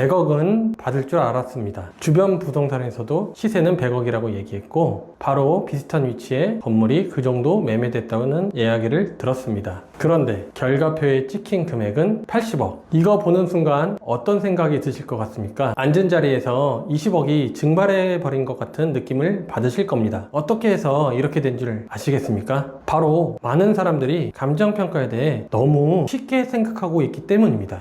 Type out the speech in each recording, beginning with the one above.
100억은 받을 줄 알았습니다. 주변 부동산에서도 시세는 100억이라고 얘기했고 바로 비슷한 위치에 건물이 그 정도 매매됐다는 이야기를 들었습니다. 그런데 결과표에 찍힌 금액은 80억. 이거 보는 순간 어떤 생각이 드실 것 같습니까? 앉은 자리에서 20억이 증발해 버린 것 같은 느낌을 받으실 겁니다. 어떻게 해서 이렇게 된 줄 아시겠습니까? 바로 많은 사람들이 감정평가에 대해 너무 쉽게 생각하고 있기 때문입니다.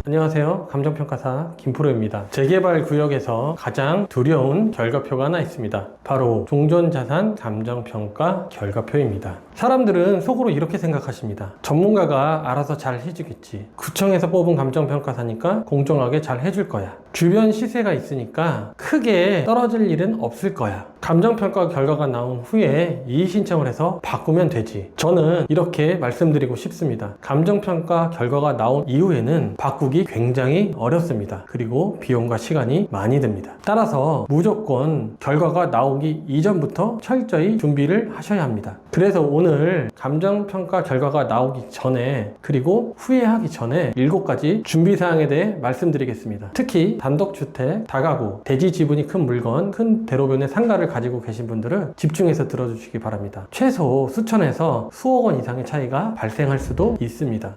안녕하세요. 감정평가사 김프로입니다. 재개발 구역에서 가장 두려운 결과표가 하나 있습니다. 바로 종전자산 감정평가 결과표입니다. 사람들은 속으로 이렇게 생각하십니다. 전문가가 알아서 잘 해주겠지. 구청에서 뽑은 감정평가사니까 공정하게 잘 해줄 거야. 주변 시세가 있으니까 크게 떨어질 일은 없을 거야. 감정평가 결과가 나온 후에 이의신청을 해서 바꾸면 되지. 저는 이렇게 말씀드리고 싶습니다. 감정평가 결과가 나온 이후에는 바꾸기 굉장히 어렵습니다. 그리고 비용과 시간이 많이 듭니다. 따라서 무조건 결과가 나오기 이전부터 철저히 준비를 하셔야 합니다. 그래서 오늘 감정평가 결과가 나오기 전에 그리고 후회하기 전에 7가지 준비사항에 대해 말씀드리겠습니다. 특히 단독주택, 다가구, 대지 지분이 큰 물건, 큰 대로변의 상가를 가지고 계신 분들은 집중해서 들어주시기 바랍니다. 최소 수천에서 수억 원 이상의 차이가 발생할 수도 있습니다.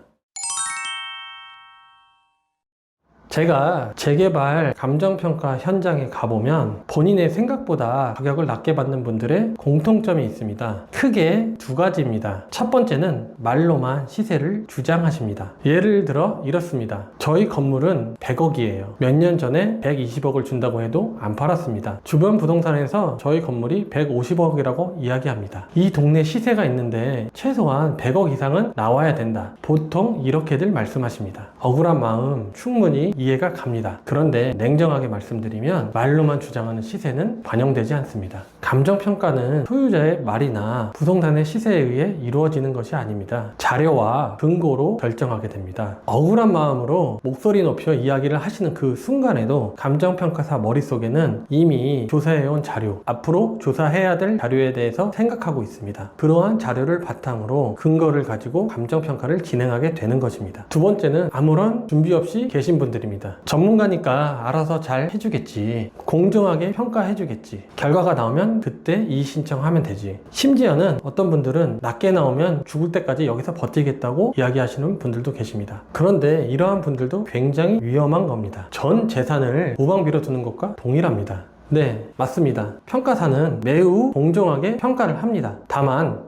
제가 재개발 감정평가 현장에 가보면 본인의 생각보다 가격을 낮게 받는 분들의 공통점이 있습니다. 크게 2가지입니다. 첫 번째는 말로만 시세를 주장하십니다. 예를 들어 이렇습니다. 저희 건물은 100억이에요. 몇 년 전에 120억을 준다고 해도 안 팔았습니다. 주변 부동산에서 저희 건물이 150억이라고 이야기합니다. 이 동네 시세가 있는데 최소한 100억 이상은 나와야 된다. 보통 이렇게들 말씀하십니다. 억울한 마음 충분히 이해가 갑니다. 그런데 냉정하게 말씀드리면 말로만 주장하는 시세는 반영되지 않습니다. 감정평가는 소유자의 말이나 부동산의 시세에 의해 이루어지는 것이 아닙니다. 자료와 근거로 결정하게 됩니다. 억울한 마음으로 목소리 높여 이야기를 하시는 그 순간에도 감정평가사 머릿속에는 이미 조사해온 자료, 앞으로 조사해야 될 자료에 대해서 생각하고 있습니다. 그러한 자료를 바탕으로 근거를 가지고 감정평가를 진행하게 되는 것입니다. 두 번째는 아무런 준비 없이 계신 분들입니다. 전문가니까 알아서 잘 해주겠지. 공정하게 평가해주겠지. 결과가 나오면 그때 이의 신청하면 되지. 심지어는 어떤 분들은 낮게 나오면 죽을 때까지 여기서 버티겠다고 이야기하시는 분들도 계십니다. 그런데 이러한 분들도 굉장히 위험한 겁니다. 전 재산을 무방비로 두는 것과 동일합니다. 네, 맞습니다. 평가사는 매우 공정하게 평가를 합니다. 다만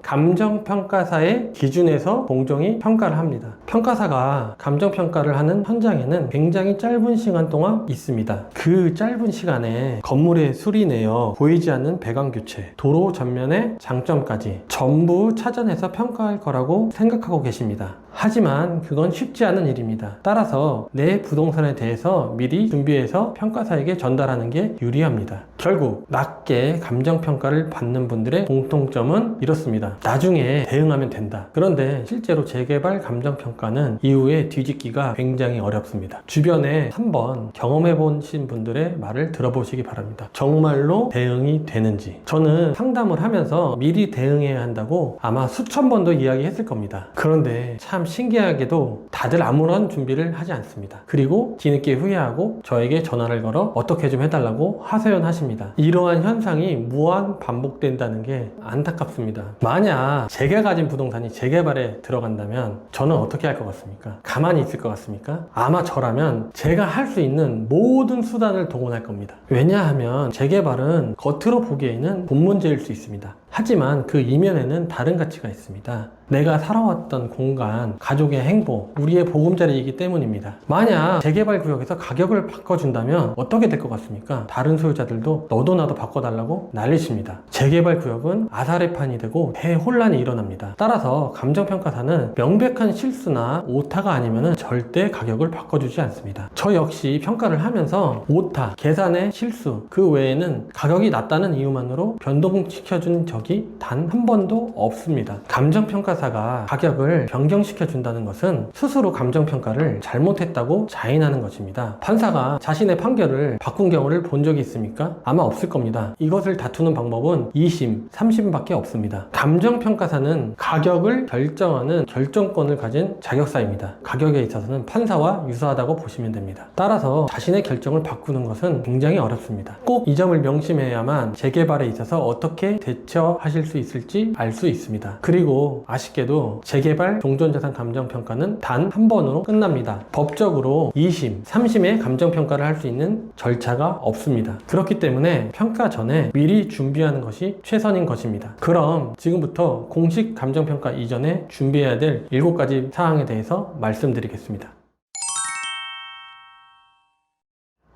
감정평가사의 기준에서 공정히 평가를 합니다. 평가사가 감정평가를 하는 현장에는 굉장히 짧은 시간 동안 있습니다. 그 짧은 시간에 건물의 수리 내역, 보이지 않는 배관교체, 도로 전면의 장점까지 전부 찾아내서 평가할 거라고 생각하고 계십니다. 하지만 그건 쉽지 않은 일입니다. 따라서 내 부동산에 대해서 미리 준비해서 평가사에게 전달하는 게 유리합니다. 결국 낮게 감정평가를 받는 분들의 공통점은 이렇습니다. 나중에 대응하면 된다. 그런데 실제로 재개발 감정평가는 이후에 뒤집기가 굉장히 어렵습니다. 주변에 한번 경험해 보신 분들의 말을 들어보시기 바랍니다. 정말로 대응이 되는지. 저는 상담을 하면서 미리 대응해야 한다고 아마 수천 번도 이야기했을 겁니다. 그런데 참 신기하게도 다들 아무런 준비를 하지 않습니다. 그리고 뒤늦게 후회하고 저에게 전화를 걸어 어떻게 좀 해달라고 하소연하십니다. 이러한 현상이 무한 반복된다는 게 안타깝습니다. 만약 제가 가진 부동산이 재개발에 들어간다면 저는 어떻게 할 것 같습니까? 가만히 있을 것 같습니까? 아마 저라면 제가 할 수 있는 모든 수단을 동원할 겁니다. 왜냐하면 재개발은 겉으로 보기에는 돈 문제일 수 있습니다. 하지만 그 이면에는 다른 가치가 있습니다. 내가 살아왔던 공간, 가족의 행복, 우리의 보금자리이기 때문입니다. 만약 재개발 구역에서 가격을 바꿔준다면 어떻게 될 것 같습니까? 다른 소유자들도 너도 나도 바꿔달라고 난리칩니다. 재개발 구역은 아사리판이 되고 대혼란이 일어납니다. 따라서 감정평가사는 명백한 실수나 오타가 아니면 절대 가격을 바꿔주지 않습니다. 저 역시 평가를 하면서 오타, 계산의 실수, 그 외에는 가격이 낮다는 이유만으로 변동시켜준 적이 적이 단 한 번도 없습니다. 감정평가사가 가격을 변경시켜 준다는 것은 스스로 감정평가를 잘못했다고 자인하는 것입니다. 판사가 자신의 판결을 바꾼 경우를 본 적이 있습니까? 아마 없을 겁니다. 이것을 다투는 방법은 2심, 3심밖에 없습니다. 감정평가사는 가격을 결정하는 결정권을 가진 자격사입니다. 가격에 있어서는 판사와 유사하다고 보시면 됩니다. 따라서 자신의 결정을 바꾸는 것은 굉장히 어렵습니다. 꼭 이 점을 명심해야만 재개발에 있어서 어떻게 대처하실 수 있을지 알 수 있습니다. 그리고 아쉽게도 재개발 종전자산 감정평가는 단 한 번으로 끝납니다. 법적으로 2심, 3심의 감정평가를 할 수 있는 절차가 없습니다. 그렇기 때문에 평가 전에 미리 준비하는 것이 최선인 것입니다. 그럼 지금부터 공식 감정평가 이전에 준비해야 될 7가지 사항에 대해서 말씀드리겠습니다.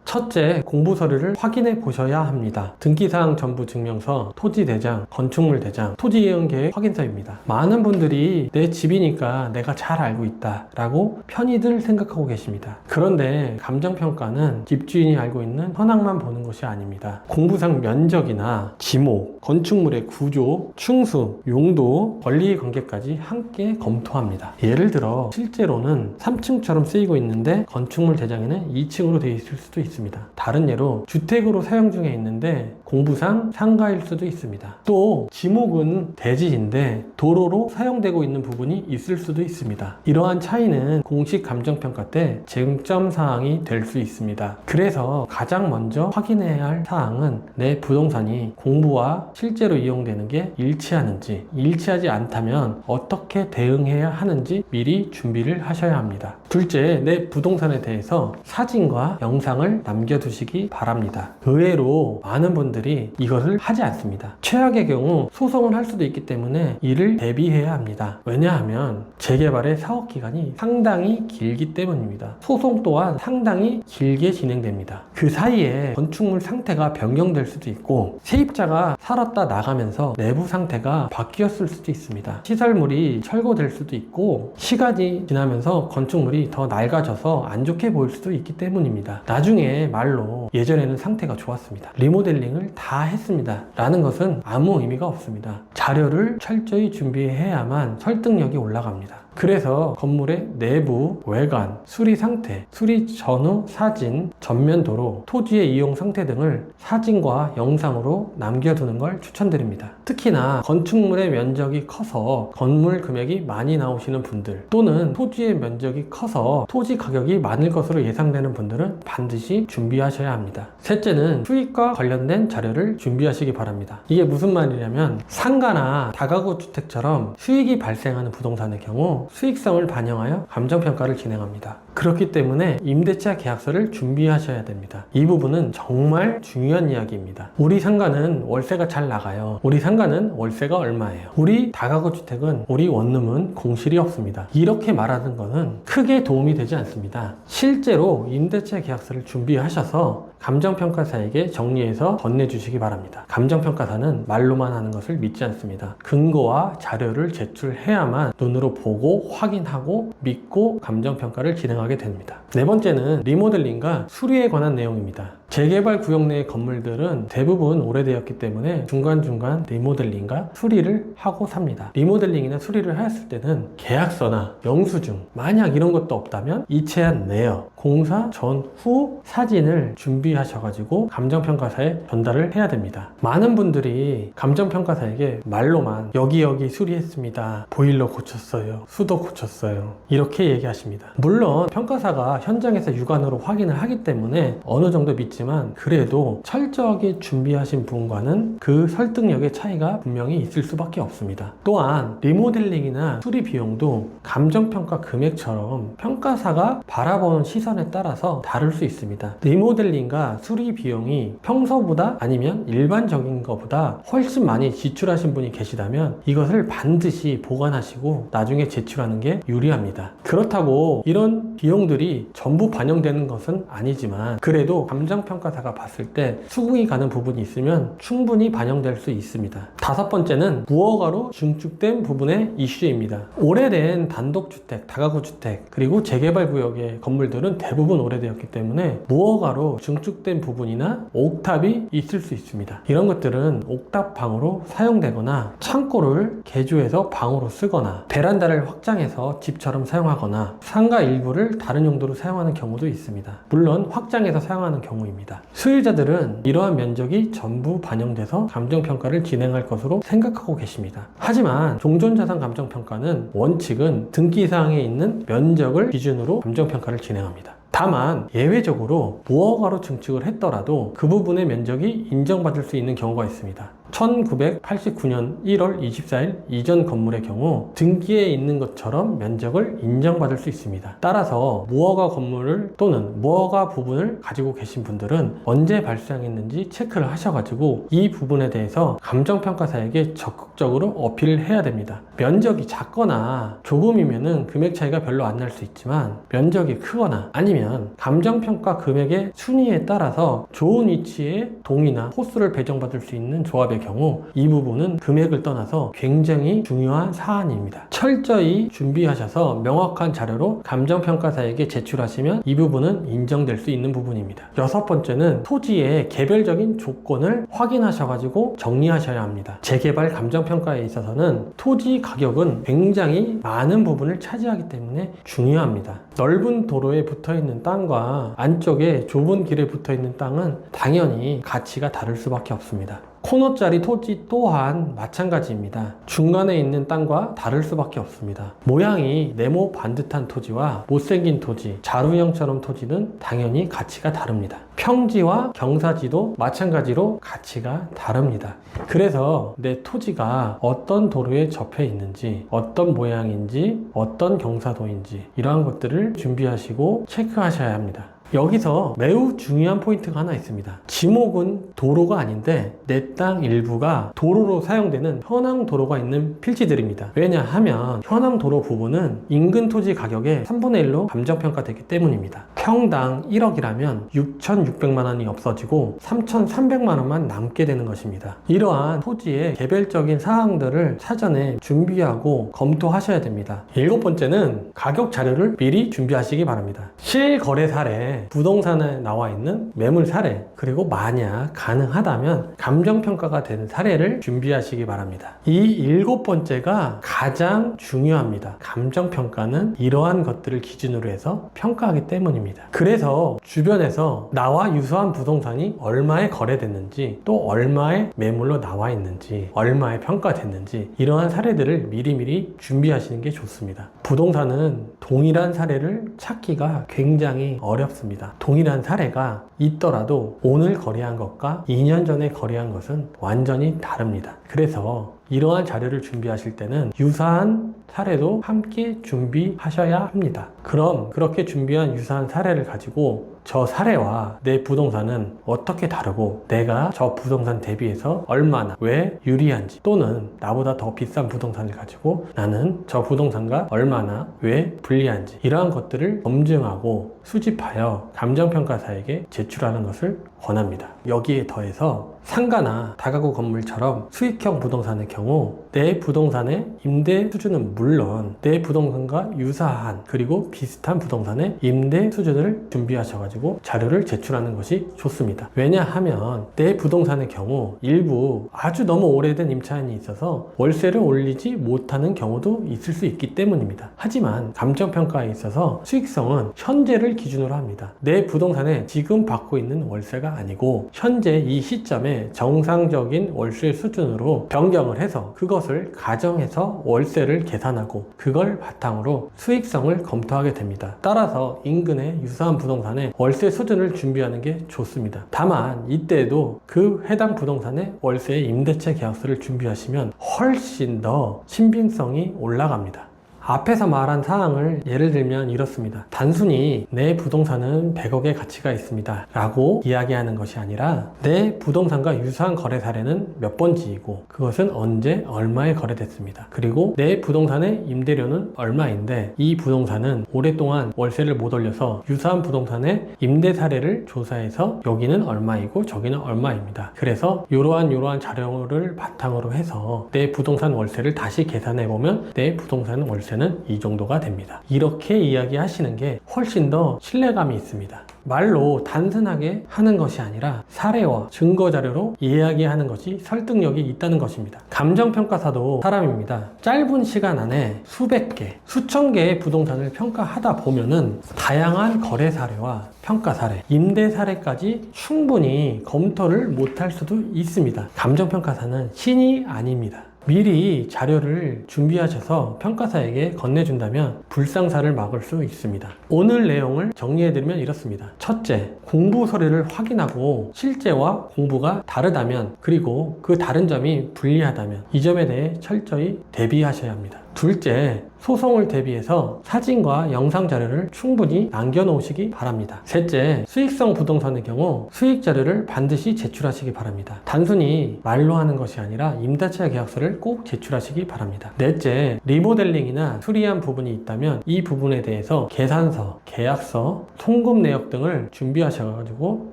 첫째, 공부 서류를 확인해 보셔야 합니다. 등기사항 전부 증명서, 토지대장, 건축물대장, 토지이용계획 확인서입니다. 많은 분들이 내 집이니까 내가 잘 알고 있다 라고 편히들 생각하고 계십니다. 그런데 감정평가는 집주인이 알고 있는 현황만 보는 것이 아닙니다. 공부상 면적이나 지목, 건축물의 구조, 충수, 용도, 권리관계까지 함께 검토합니다. 예를 들어 실제로는 3층처럼 쓰이고 있는데 건축물 대장에는 2층으로 되어 있을 수도 있습니다. 다른 예로 주택으로 사용 중에 있는데 공부상 상가일 수도 있습니다. 또 지목은 대지인데 도로로 사용되고 있는 부분이 있을 수도 있습니다. 이러한 차이는 공식 감정평가 때 쟁점 사항이 될 수 있습니다. 그래서 가장 먼저 확인해야 할 사항은 내 부동산이 공부와 실제로 이용되는 게 일치하는지, 일치하지 않다면 어떻게 대응해야 하는지 미리 준비를 하셔야 합니다. 둘째, 내 부동산에 대해서 사진과 영상을 남겨두시기 바랍니다. 의외로 많은 분들이 이것을 하지 않습니다. 최악의 경우 소송을 할 수도 있기 때문에 이를 대비해야 합니다. 왜냐하면 재개발의 사업 기간이 상당히 길기 때문입니다. 소송 또한 상당히 길게 진행됩니다. 그 사이에 건축물 상태가 변경될 수도 있고 세입자가 살았다 나가면서 내부 상태가 바뀌었을 수도 있습니다. 시설물이 철거될 수도 있고 시간이 지나면서 건축물이 더 낡아져서 안 좋게 보일 수도 있기 때문입니다. 나중에 말로 예전에는 상태가 좋았습니다, 리모델링을 다 했습니다 라는 것은 아무 의미가 없습니다. 자료를 철저히 준비해야만 설득력이 올라갑니다. 그래서 건물의 내부, 외관, 수리 상태, 수리 전후 사진, 전면 도로, 토지의 이용 상태 등을 사진과 영상으로 남겨두는 걸 추천드립니다. 특히나 건축물의 면적이 커서 건물 금액이 많이 나오시는 분들 또는 토지의 면적이 커서 토지 가격이 많을 것으로 예상되는 분들은 반드시 준비하셔야 합니다. 셋째는 수익과 관련된 자료를 준비하시기 바랍니다. 이게 무슨 말이냐면 상가나 다가구 주택처럼 수익이 발생하는 부동산의 경우 수익성을 반영하여 감정평가를 진행합니다. 그렇기 때문에 임대차 계약서를 준비하셔야 됩니다. 이 부분은 정말 중요한 이야기입니다. 우리 상가는 월세가 잘 나가요. 우리 상가는 월세가 얼마예요? 우리 다가구 주택은, 우리 원룸은 공실이 없습니다. 이렇게 말하는 것은 크게 도움이 되지 않습니다. 실제로 임대차 계약서를 준비하셔서 감정평가사에게 정리해서 건네주시기 바랍니다. 감정평가사는 말로만 하는 것을 믿지 않습니다. 근거와 자료를 제출해야만 눈으로 보고 확인하고 믿고 감정평가를 진행하게 됩니다. 네 번째는 리모델링과 수리에 관한 내용입니다. 재개발 구역 내의 건물들은 대부분 오래되었기 때문에 중간중간 리모델링과 수리를 하고 삽니다. 리모델링이나 수리를 하였을 때는 계약서나 영수증, 만약 이런 것도 없다면 이체한 내역, 공사 전후 사진을 준비하셔가지고 감정평가사에 전달을 해야 됩니다. 많은 분들이 감정평가사에게 말로만 여기 수리했습니다, 보일러 고쳤어요, 수도 고쳤어요 이렇게 얘기하십니다. 물론 평가사가 현장에서 육안으로 확인을 하기 때문에 어느 정도 믿지만 그래도 철저하게 준비하신 분과는 그 설득력의 차이가 분명히 있을 수밖에 없습니다. 또한 리모델링이나 수리 비용도 감정평가 금액처럼 평가사가 바라보는 시선에 따라서 다를 수 있습니다. 리모델링과 수리 비용이 평소보다 아니면 일반적인 것보다 훨씬 많이 지출하신 분이 계시다면 이것을 반드시 보관하시고 나중에 제출하는 게 유리합니다. 그렇다고 이런 비용들이 전부 반영되는 것은 아니지만 그래도 감정평가사가 봤을 때 수긍이 가는 부분이 있으면 충분히 반영될 수 있습니다. 다섯 번째는 무허가로 증축된 부분의 이슈입니다. 오래된 단독주택, 다가구주택, 그리고 재개발구역의 건물들은 대부분 오래되었기 때문에 무허가로 증축된 부분이나 옥탑이 있을 수 있습니다. 이런 것들은 옥탑방으로 사용되거나 창고를 개조해서 방으로 쓰거나 베란다를 확장해서 집처럼 사용하거나 상가 일부를 다른 용도로 사용하는 경우도 있습니다. 물론 확장해서 사용하는 경우입니다. 수요자들은 이러한 면적이 전부 반영돼서 감정평가를 진행할 것으로 생각하고 계십니다. 하지만 종전자산 감정평가는 원칙은 등기사항에 있는 면적을 기준으로 감정평가를 진행합니다. 다만 예외적으로 무허가로 증축을 했더라도 그 부분의 면적이 인정받을 수 있는 경우가 있습니다. 1989년 1월 24일 이전 건물의 경우 등기에 있는 것처럼 면적을 인정받을 수 있습니다. 따라서 무허가 건물을 또는 무허가 부분을 가지고 계신 분들은 언제 발생했는지 체크를 하셔가지고 이 부분에 대해서 감정평가사에게 적극적으로 어필을 해야 됩니다. 면적이 작거나 조금이면은 금액 차이가 별로 안 날 수 있지만 면적이 크거나 아니면 감정평가 금액의 순위에 따라서 좋은 위치에 동이나 호수를 배정받을 수 있는 조합의 경우 이 부분은 금액을 떠나서 굉장히 중요한 사안입니다. 철저히 준비하셔서 명확한 자료로 감정평가사에게 제출하시면 이 부분은 인정될 수 있는 부분입니다. 여섯 번째는 토지의 개별적인 조건을 확인하셔가지고 정리하셔야 합니다. 재개발 감정평가에 있어서는 토지 가격은 굉장히 많은 부분을 차지하기 때문에 중요합니다. 넓은 도로에 붙어있는 땅과 안쪽에 좁은 길에 붙어있는 땅은 당연히 가치가 다를 수밖에 없습니다. 코너짜리 토지 또한 마찬가지입니다. 중간에 있는 땅과 다를 수밖에 없습니다. 모양이 네모 반듯한 토지와 못생긴 토지, 자루형처럼 토지는 당연히 가치가 다릅니다. 평지와 경사지도 마찬가지로 가치가 다릅니다. 그래서 내 토지가 어떤 도로에 접해 있는지, 어떤 모양인지, 어떤 경사도인지 이러한 것들을 준비하시고 체크하셔야 합니다. 여기서 매우 중요한 포인트가 하나 있습니다. 지목은 도로가 아닌데 내 땅 일부가 도로로 사용되는 현황 도로가 있는 필지들입니다. 왜냐하면 현황 도로 부분은 인근 토지 가격의 3분의 1로 감정평가되기 때문입니다. 평당 1억이라면 6,600만 원이 없어지고 3,300만 원만 남게 되는 것입니다. 이러한 토지의 개별적인 사항들을 사전에 준비하고 검토하셔야 됩니다. 일곱 번째는 가격 자료를 미리 준비하시기 바랍니다. 실거래 사례, 부동산에 나와 있는 매물 사례, 그리고 만약 가능하다면 감정평가가 되는 사례를 준비하시기 바랍니다. 이 일곱 번째가 가장 중요합니다. 감정평가는 이러한 것들을 기준으로 해서 평가하기 때문입니다. 그래서 주변에서 나와 유사한 부동산이 얼마에 거래됐는지, 또 얼마의 매물로 나와 있는지, 얼마에 평가됐는지 이러한 사례들을 미리미리 준비하시는 게 좋습니다. 부동산은 동일한 사례를 찾기가 굉장히 어렵습니다. 동일한 사례가 있더라도 오늘 거래한 것과 2년 전에 거래한 것은 완전히 다릅니다. 그래서 이러한 자료를 준비하실 때는 유사한 사례도 함께 준비하셔야 합니다. 그럼 그렇게 준비한 유사한 사례를 가지고 저 사례와 내 부동산은 어떻게 다르고 내가 저 부동산 대비해서 얼마나 왜 유리한지, 또는 나보다 더 비싼 부동산을 가지고 나는 저 부동산과 얼마나 왜 불리한지 이러한 것들을 검증하고 수집하여 감정평가사에게 제출하는 것을 권합니다. 여기에 더해서 상가나 다가구 건물처럼 수익형 부동산의 경우 내 부동산의 임대 수준은 물론 내 부동산과 유사한 그리고 비슷한 부동산의 임대 수준을 준비하셔가지고 자료를 제출하는 것이 좋습니다. 왜냐하면 내 부동산의 경우 일부 아주 너무 오래된 임차인이 있어서 월세를 올리지 못하는 경우도 있을 수 있기 때문입니다. 하지만 감정평가에 있어서 수익성은 현재를 기준으로 합니다. 내 부동산에 지금 받고 있는 월세가 아니고 현재 이 시점에 정상적인 월세 수준으로 변경을 해서 그것을 가정해서 월세를 계산하고 그걸 바탕으로 수익성을 검토하게 됩니다. 따라서 인근의 유사한 부동산의 월세 수준을 준비하는 게 좋습니다. 다만 이때에도 그 해당 부동산의 월세의 임대차 계약서를 준비하시면 훨씬 더 신빙성이 올라갑니다. 앞에서 말한 사항을 예를 들면 이렇습니다. 단순히 내 부동산은 100억의 가치가 있습니다 라고 이야기하는 것이 아니라 내 부동산과 유사한 거래 사례는 몇 번지이고 그것은 언제 얼마에 거래됐습니다. 그리고 내 부동산의 임대료는 얼마인데 이 부동산은 오랫동안 월세를 못 올려서 유사한 부동산의 임대 사례를 조사해서 여기는 얼마이고 저기는 얼마입니다. 그래서 이러한 자료를 바탕으로 해서 내 부동산 월세를 다시 계산해보면 내 부동산 월세는 이 정도가 됩니다. 이렇게 이야기하시는 게 훨씬 더 신뢰감이 있습니다. 말로 단순하게 하는 것이 아니라 사례와 증거 자료로 이야기하는 것이 설득력이 있다는 것입니다. 감정평가사도 사람입니다. 짧은 시간 안에 수백 개, 수천 개의 부동산을 평가하다 보면은 다양한 거래 사례와 평가 사례, 임대 사례까지 충분히 검토를 못할 수도 있습니다. 감정평가사는 신이 아닙니다. 미리 자료를 준비하셔서 평가사에게 건네준다면 불상사를 막을 수 있습니다. 오늘 내용을 정리해드리면 이렇습니다. 첫째, 공부 서류를 확인하고 실제와 공부가 다르다면 그리고 그 다른 점이 불리하다면 이 점에 대해 철저히 대비하셔야 합니다. 둘째, 소송을 대비해서 사진과 영상 자료를 충분히 남겨놓으시기 바랍니다. 셋째, 수익성 부동산의 경우 수익 자료를 반드시 제출하시기 바랍니다. 단순히 말로 하는 것이 아니라 임대차 계약서를 꼭 제출하시기 바랍니다. 넷째, 리모델링이나 수리한 부분이 있다면 이 부분에 대해서 계산서, 계약서, 송금 내역 등을 준비하셔가지고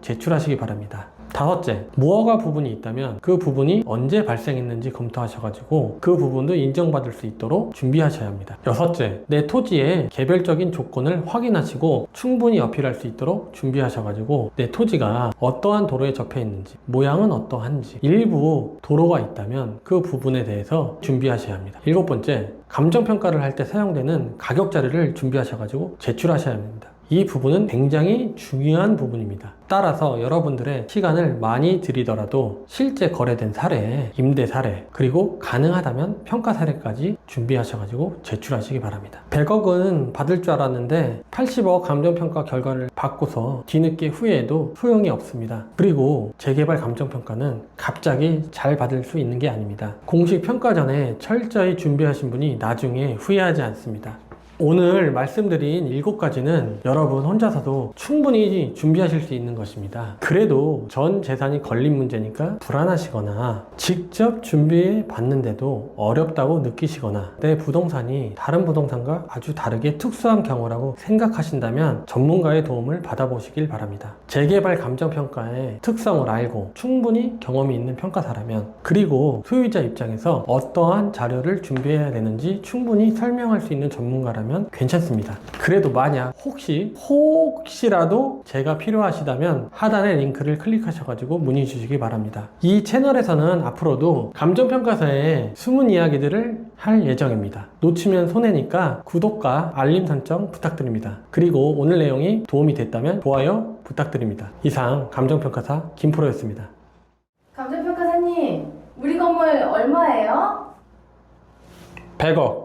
제출하시기 바랍니다. 다섯째, 무허가 부분이 있다면 그 부분이 언제 발생했는지 검토하셔가지고 그 부분도 인정받을 수 있도록 준비하셔야 합니다. 여섯째, 내 토지의 개별적인 조건을 확인하시고 충분히 어필할 수 있도록 준비하셔가지고 내 토지가 어떠한 도로에 접해 있는지, 모양은 어떠한지, 일부 도로가 있다면 그 부분에 대해서 준비하셔야 합니다. 일곱 번째, 감정평가를 할 때 사용되는 가격 자료를 준비하셔가지고 제출하셔야 합니다. 이 부분은 굉장히 중요한 부분입니다. 따라서 여러분들의 시간을 많이 들이더라도 실제 거래된 사례, 임대 사례, 그리고 가능하다면 평가 사례까지 준비하셔가지고 제출하시기 바랍니다. 100억은 받을 줄 알았는데 80억 감정평가 결과를 받고서 뒤늦게 후회해도 소용이 없습니다. 그리고 재개발 감정평가는 갑자기 잘 받을 수 있는 게 아닙니다. 공식 평가 전에 철저히 준비하신 분이 나중에 후회하지 않습니다. 오늘 말씀드린 7가지는 여러분 혼자서도 충분히 준비하실 수 있는 것입니다. 그래도 전 재산이 걸린 문제니까 불안하시거나 직접 준비해 봤는데도 어렵다고 느끼시거나 내 부동산이 다른 부동산과 아주 다르게 특수한 경우라고 생각하신다면 전문가의 도움을 받아보시길 바랍니다. 재개발 감정평가의 특성을 알고 충분히 경험이 있는 평가사라면 그리고 소유자 입장에서 어떠한 자료를 준비해야 되는지 충분히 설명할 수 있는 전문가라면 괜찮습니다. 그래도 만약 혹시라도 제가 필요하시다면 하단의 링크를 클릭하셔가지고 문의 주시기 바랍니다. 이 채널에서는 앞으로도 감정평가사의 숨은 이야기들을 할 예정입니다. 놓치면 손해니까 구독과 알림 설정 부탁드립니다. 그리고 오늘 내용이 도움이 됐다면 좋아요 부탁드립니다. 이상 감정평가사 김프로였습니다. 감정평가사님, 우리 건물 얼마예요? 100억.